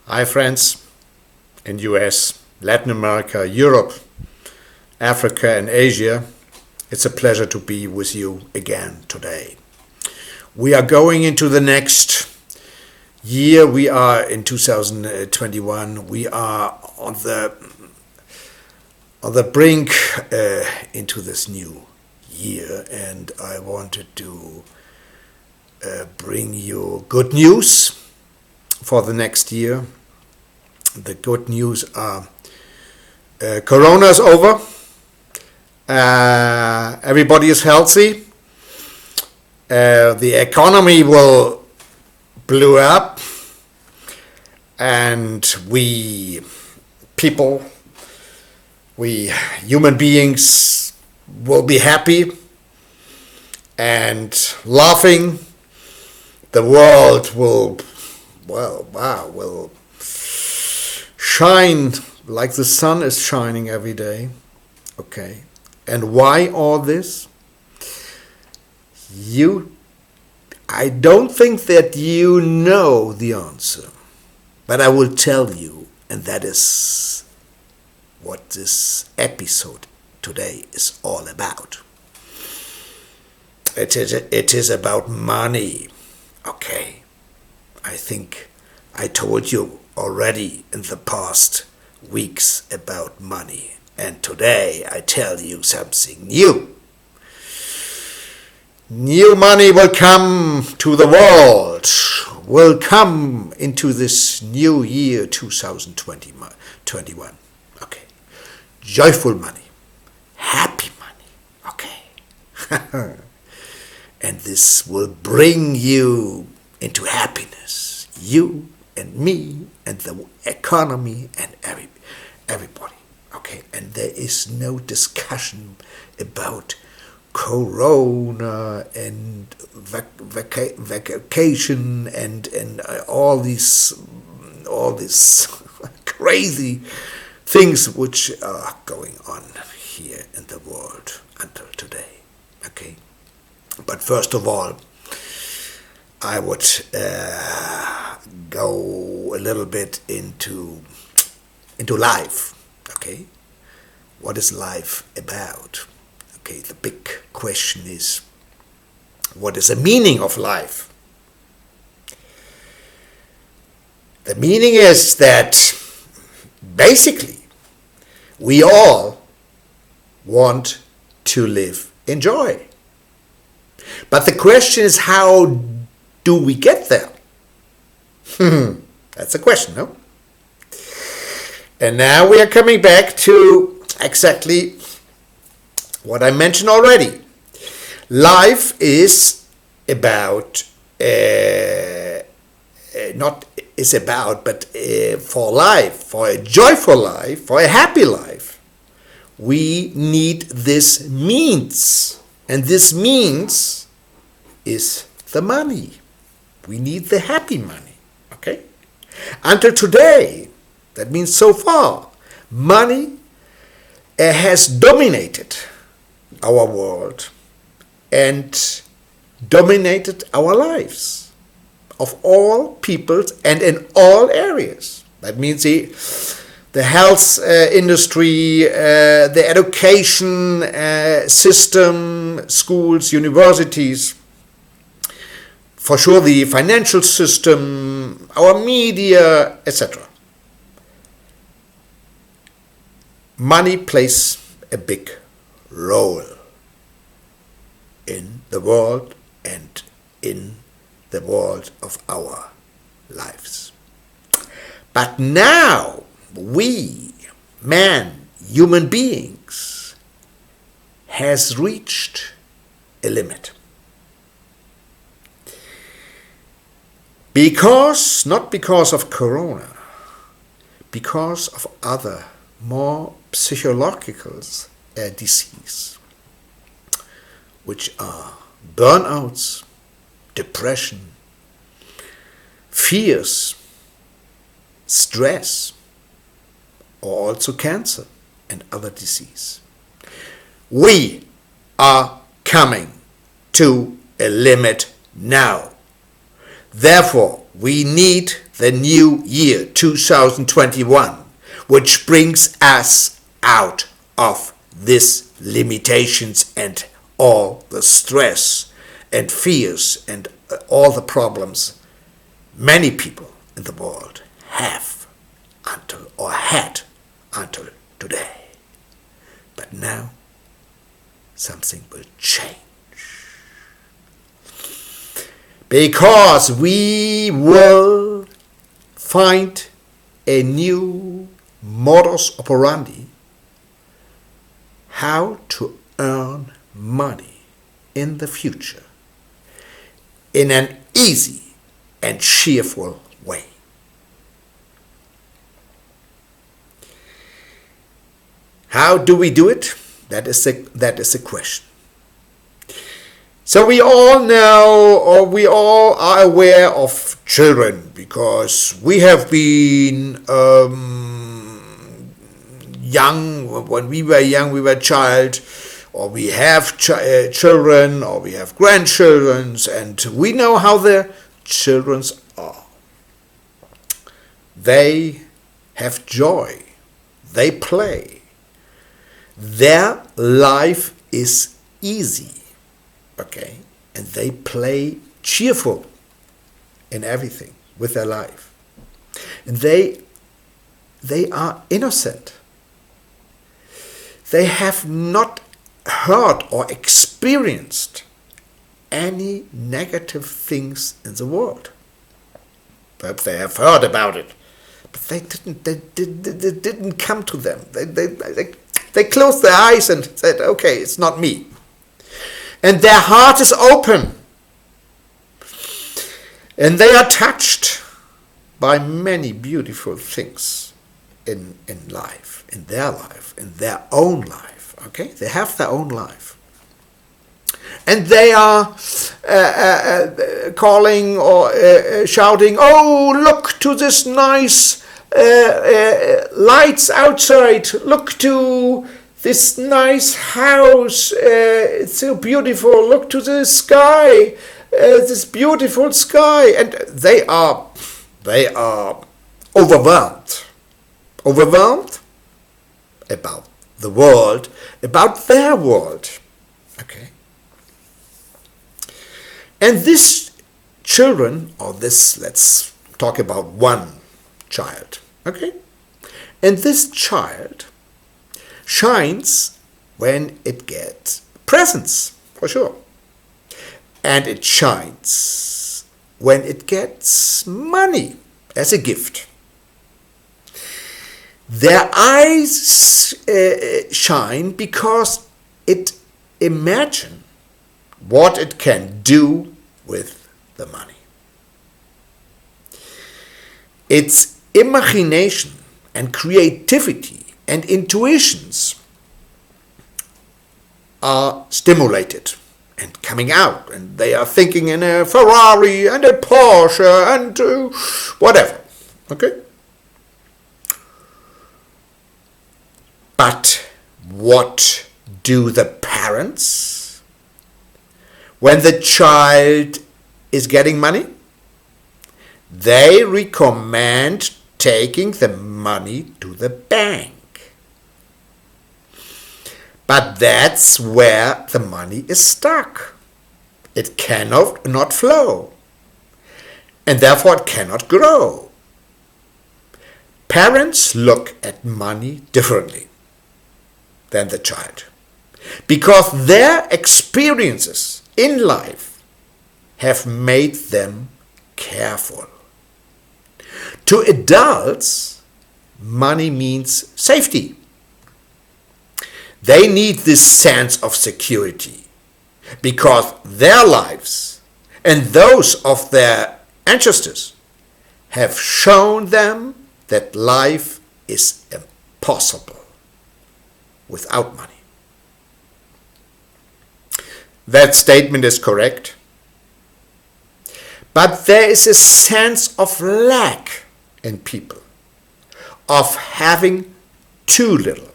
Hi friends in US, Latin America, Europe, Africa and Asia. It's a pleasure to be with you again today. We are going into the next year. We are in 2021. We are on the brink into this new year, and I wanted to bring you good news for the next year. The good news are Corona is over. Everybody is healthy. The economy will blow up, and we human beings will be happy and laughing. The world will shine like the sun is shining every day. Okay. And why all this? I don't think that you know the answer, but I will tell you, and that is what this episode today is all about. It is about money. Okay. I think I told you already in the past weeks about money, and today I tell you something new. New money will come to the world, will come into this new year 2021. Okay. Joyful money, happy money. Okay. And this will bring you into happiness. You and me and the economy and everybody. Okay, and there is no discussion about Corona and vacation and all these crazy things which are going on here in the world until today. Okay, but first of all, I would go a little bit into life. Okay, what is life about? Okay, the big question is, what is the meaning of life? The meaning is that basically we all want to live in joy. But the question is, how do we get there? That's the question, no? And now we are coming back to exactly what I mentioned already. Life is about, for life, for a joyful life, for a happy life, we need this means. And this means is the money. We need the happy money. Okay? Until today, that means so far, money has dominated our world and dominated our lives of all peoples and in all areas. That means the health industry, the education system, schools, universities, for sure the financial system, our media, etc. Money plays a big role in the world and in the world of our lives. But now we, human beings, has reached a limit. Not because of Corona, because of other more psychological disease, which are burnouts, depression, fears, stress, or also cancer and other disease. We are coming to a limit now. Therefore, we need the new year 2021, which brings us out of these limitations and all the stress and fears and all the problems many people in the world have until or had until today. But now something will change. Because we will find a new modus operandi how to earn money in the future in an easy and cheerful way. How do we do it? That is the question. So we all know, or we all are aware of children, because we have been young. When we were young, we were a child, or we have children, or we have grandchildren, and we know how the children are. They have joy. They play. Their life is easy. Okay, and they play cheerful in everything with their life. And they are innocent. They have not heard or experienced any negative things in the world. Perhaps they have heard about it, but they didn't come to them. They closed their eyes and said, okay, it's not me. And their heart is open. And they are touched by many beautiful things in life, in their own life. Okay? They have their own life. And they are calling or shouting, oh, look to this nice lights outside. Look to this nice house, it's so beautiful. Look to the sky, this beautiful sky. And they are overwhelmed about the world, about their world. Okay. And this children, or this, let's talk about one child. Okay. And this child shines when it gets presents, for sure. And it shines when it gets money as a gift. Their eyes shine because it imagines what it can do with the money. Its imagination and creativity and intuitions are stimulated and coming out, and they are thinking in a Ferrari and a Porsche and whatever. Okay? But what do the parents when the child is getting money? They recommend taking the money to the bank. But that's where the money is stuck. It cannot not flow. And therefore it cannot grow. Parents look at money differently than the child, because their experiences in life have made them careful. To adults, money means safety. They need this sense of security because their lives and those of their ancestors have shown them that life is impossible without money. That statement is correct. But there is a sense of lack in people, of having too little.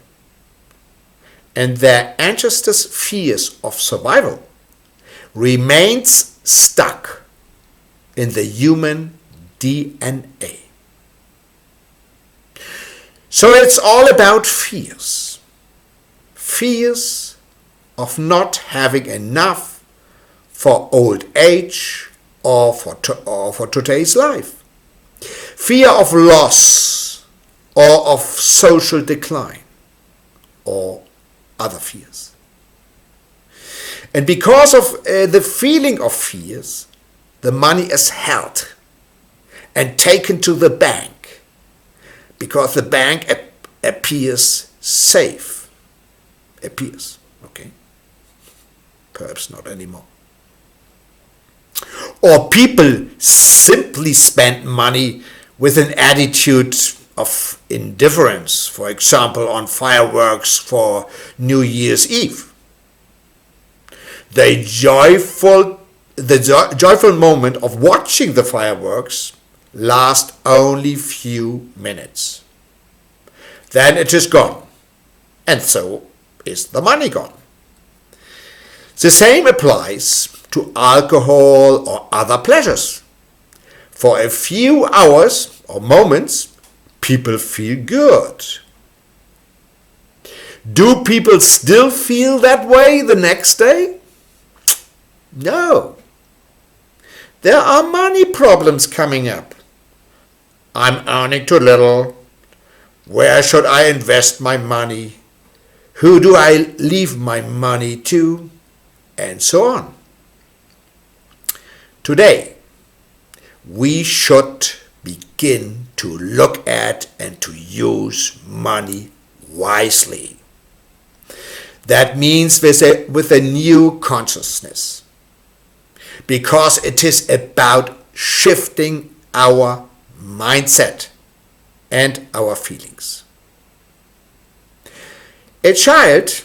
And their ancestors' fears of survival remains stuck in the human DNA. So it's all about fears. Fears of not having enough for old age or for today's life. Fear of loss or of social decline or other fears. And because of the feeling of fears, the money is held and taken to the bank because the bank appears safe. Appears, okay? Perhaps not anymore. Or people simply spend money with an attitude of indifference, for example, on fireworks for New Year's Eve. The joyful moment of watching the fireworks lasts only few minutes. Then it is gone, and so is the money gone. The same applies to alcohol or other pleasures. For a few hours or moments, people feel good. Do people still feel that way the next day? No. There are money problems coming up. I'm earning too little. Where should I invest my money? Who do I leave my money to? And so on. Today, we should begin to look at and to use money wisely. That means with a new consciousness, because it is about shifting our mindset and our feelings. A child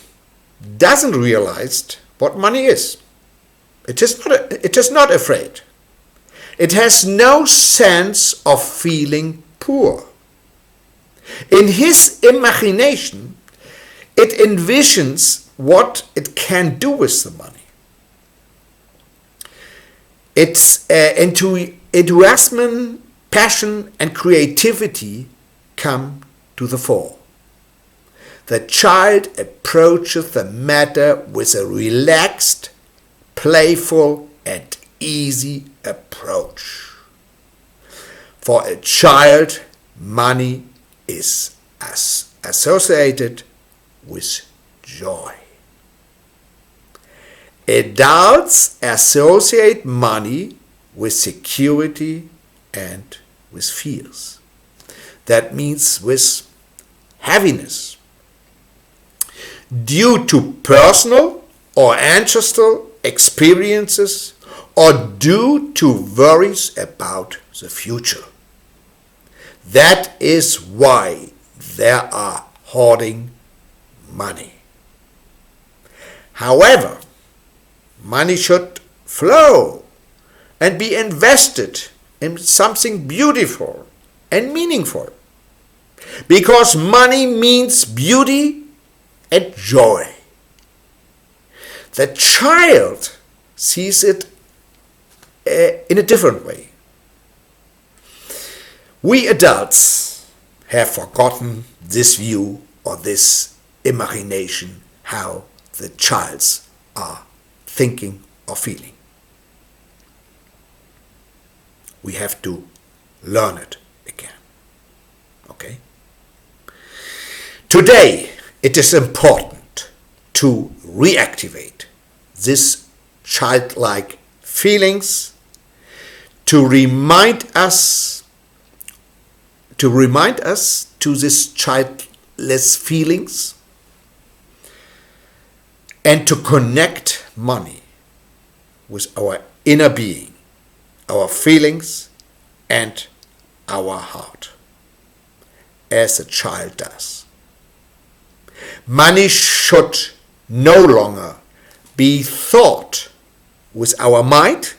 doesn't realize what money is. It is not afraid. It has no sense of feeling poor. In his imagination, it envisions what it can do with the money. Its enthusiasm, passion, and creativity come to the fore. The child approaches the matter with a relaxed, playful, and easy approach. For a child, money is associated with joy. Adults associate money with security and with fears. That means with heaviness. Due to personal or ancestral experiences or due to worries about the future. That is why there are hoarding money. However, money should flow and be invested in something beautiful and meaningful. Because money means beauty and joy. The child sees it in a different way. We adults have forgotten this view or this imagination how the childs are thinking or feeling. We have to learn it again. Okay? Today, it is important to reactivate this childlike feelings, to remind us to this childless feelings, and to connect money with our inner being, our feelings, and our heart, as a child does. Money should no longer be thought with our mind,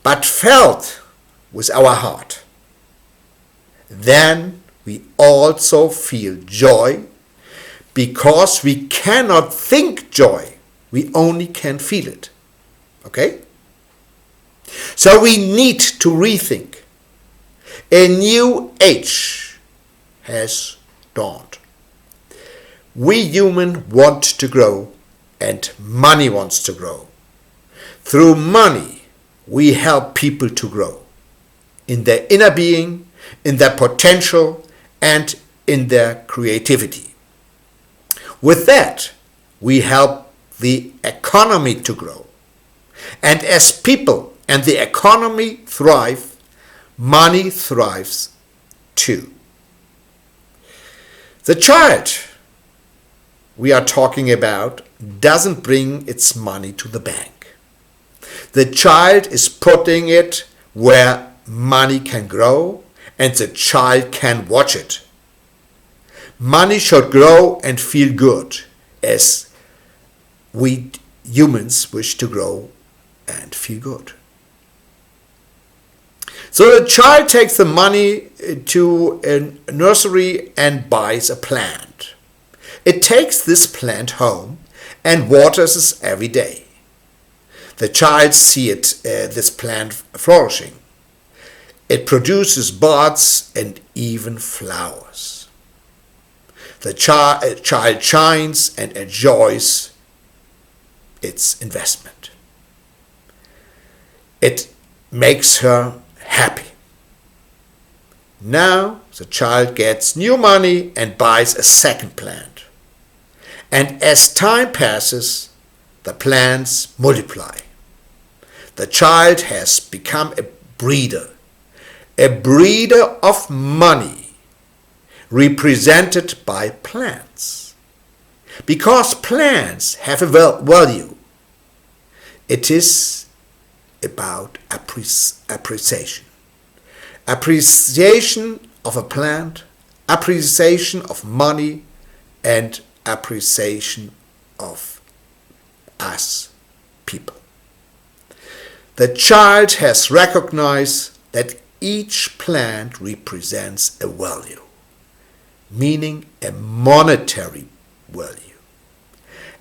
but felt with our heart. Then we also feel joy, because we cannot think joy, we only can feel it. Okay? So we need to rethink A new age has dawned. We humans want to grow, and money wants to grow. Through money, we help people to grow in their inner being, in their potential, and in their creativity. With that, we help the economy to grow. And as people and the economy thrive, money thrives too. The child we are talking about doesn't bring its money to the bank. The child is putting it where money can grow, and the child can watch it. Money should grow and feel good, as we humans wish to grow and feel good. So the child takes the money to a nursery and buys a plant. It takes this plant home and waters it every day. The child sees this plant flourishing. It produces buds and even flowers. The child shines and enjoys its investment. It makes her happy. Now the child gets new money and buys a second plant. And as time passes, the plants multiply. The child has become a breeder of money, represented by plants. Because plants have a value, it is about appreciation. Appreciation of a plant, appreciation of money, and appreciation of us people. The child has recognized that each plant represents a value, meaning a monetary value.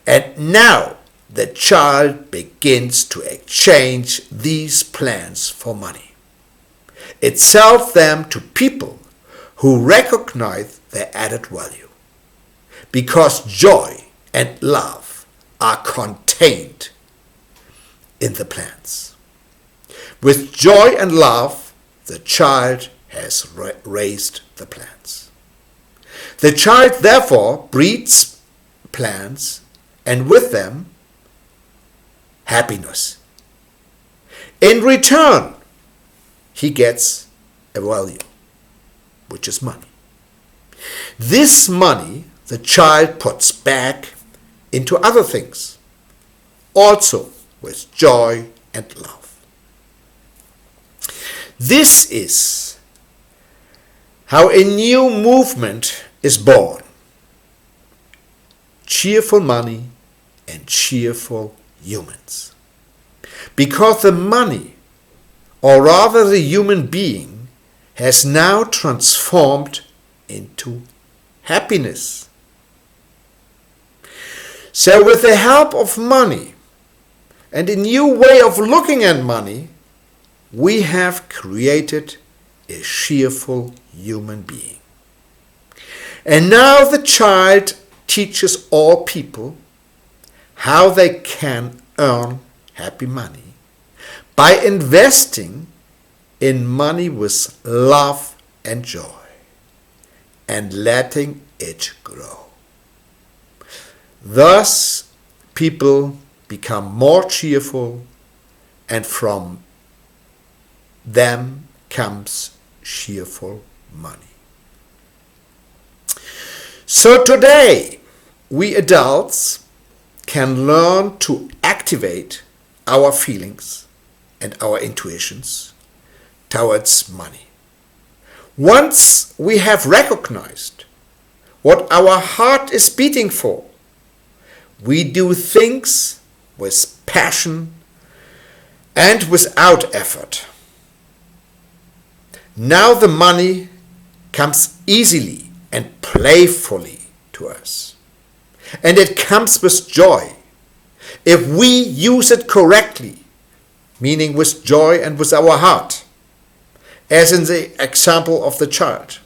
And now the child begins to exchange these plants for money. It sells them to people who recognize their added value, because joy and love are contained in the plants. With joy and love, the child has raised the plants. The child therefore breeds plants, and with them happiness. In return, he gets a value, which is money. This money the child puts back into other things, also with joy and love. This is how a new movement is born. Cheerful money and cheerful humans. Because the money, or rather the human being, has now transformed into happiness. So with the help of money and a new way of looking at money, we have created a cheerful human being. And now the child teaches all people how they can earn happy money by investing in money with love and joy and letting it grow. Thus, people become more cheerful, and from them comes cheerful money. So today, we adults can learn to activate our feelings and our intuitions towards money. Once we have recognized what our heart is beating for, we do things with passion and without effort. Now the money comes easily and playfully to us. And it comes with joy. If we use it correctly, meaning with joy and with our heart. as in the example of the child,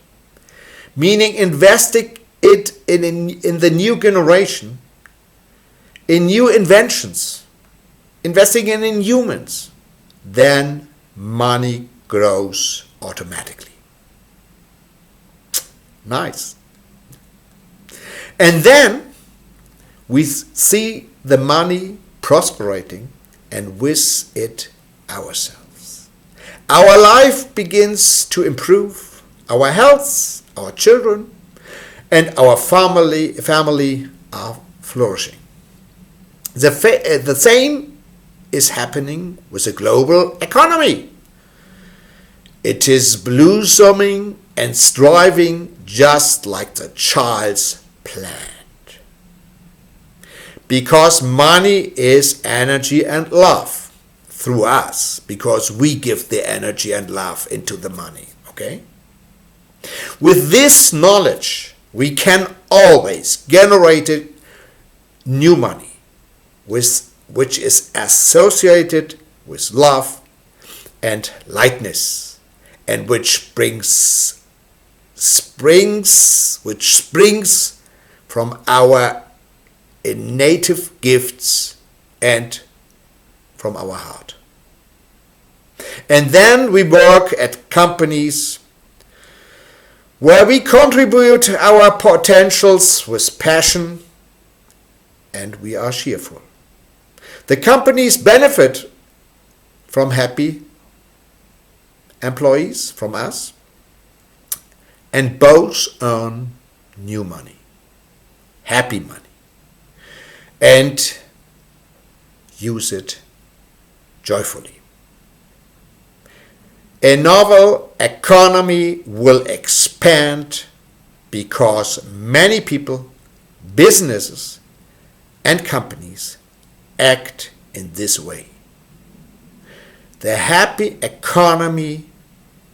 meaning investing it in the new generation, in new inventions, investing in humans, then money grows automatically. Nice. And then we see the money prosperating, and with it ourselves. Our life begins to improve, our health, our children, and our family are flourishing. The same is happening with the global economy. It is blossoming and thriving just like the child's planned. Because money is energy and love through us, because we give the energy and love into the money, okay? With this knowledge, we can always generate new money, which is associated with love and lightness, and which springs from our innate gifts and from our heart. And then we work at companies where we contribute our potentials with passion, and we are cheerful. The companies benefit from happy employees, from us, and both earn new money, happy money, and use it joyfully. A novel economy will expand because many people, businesses, and companies act in this way. The happy economy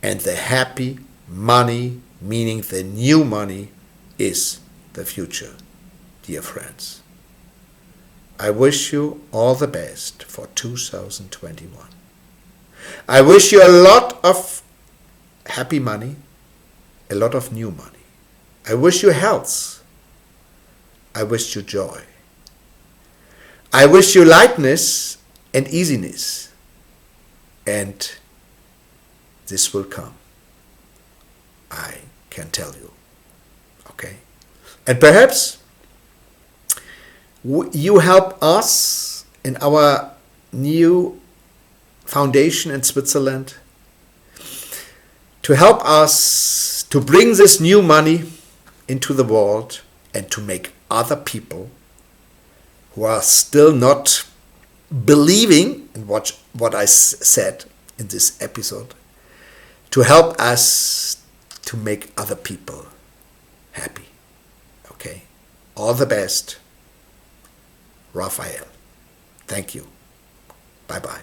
and the happy money, meaning the new money, is the future, dear friends. I wish you all the best for 2021. I wish you a lot of happy money, a lot of new money. I wish you health. I wish you joy. I wish you lightness and easiness. And this will come. I can tell you. Okay? And perhaps you help us in our new foundation in Switzerland to help us to bring this new money into the world and to make other people who are still not believing in what I said in this episode, to help us to make other people happy. Okay? All the best. Raphael. Thank you. Bye-bye.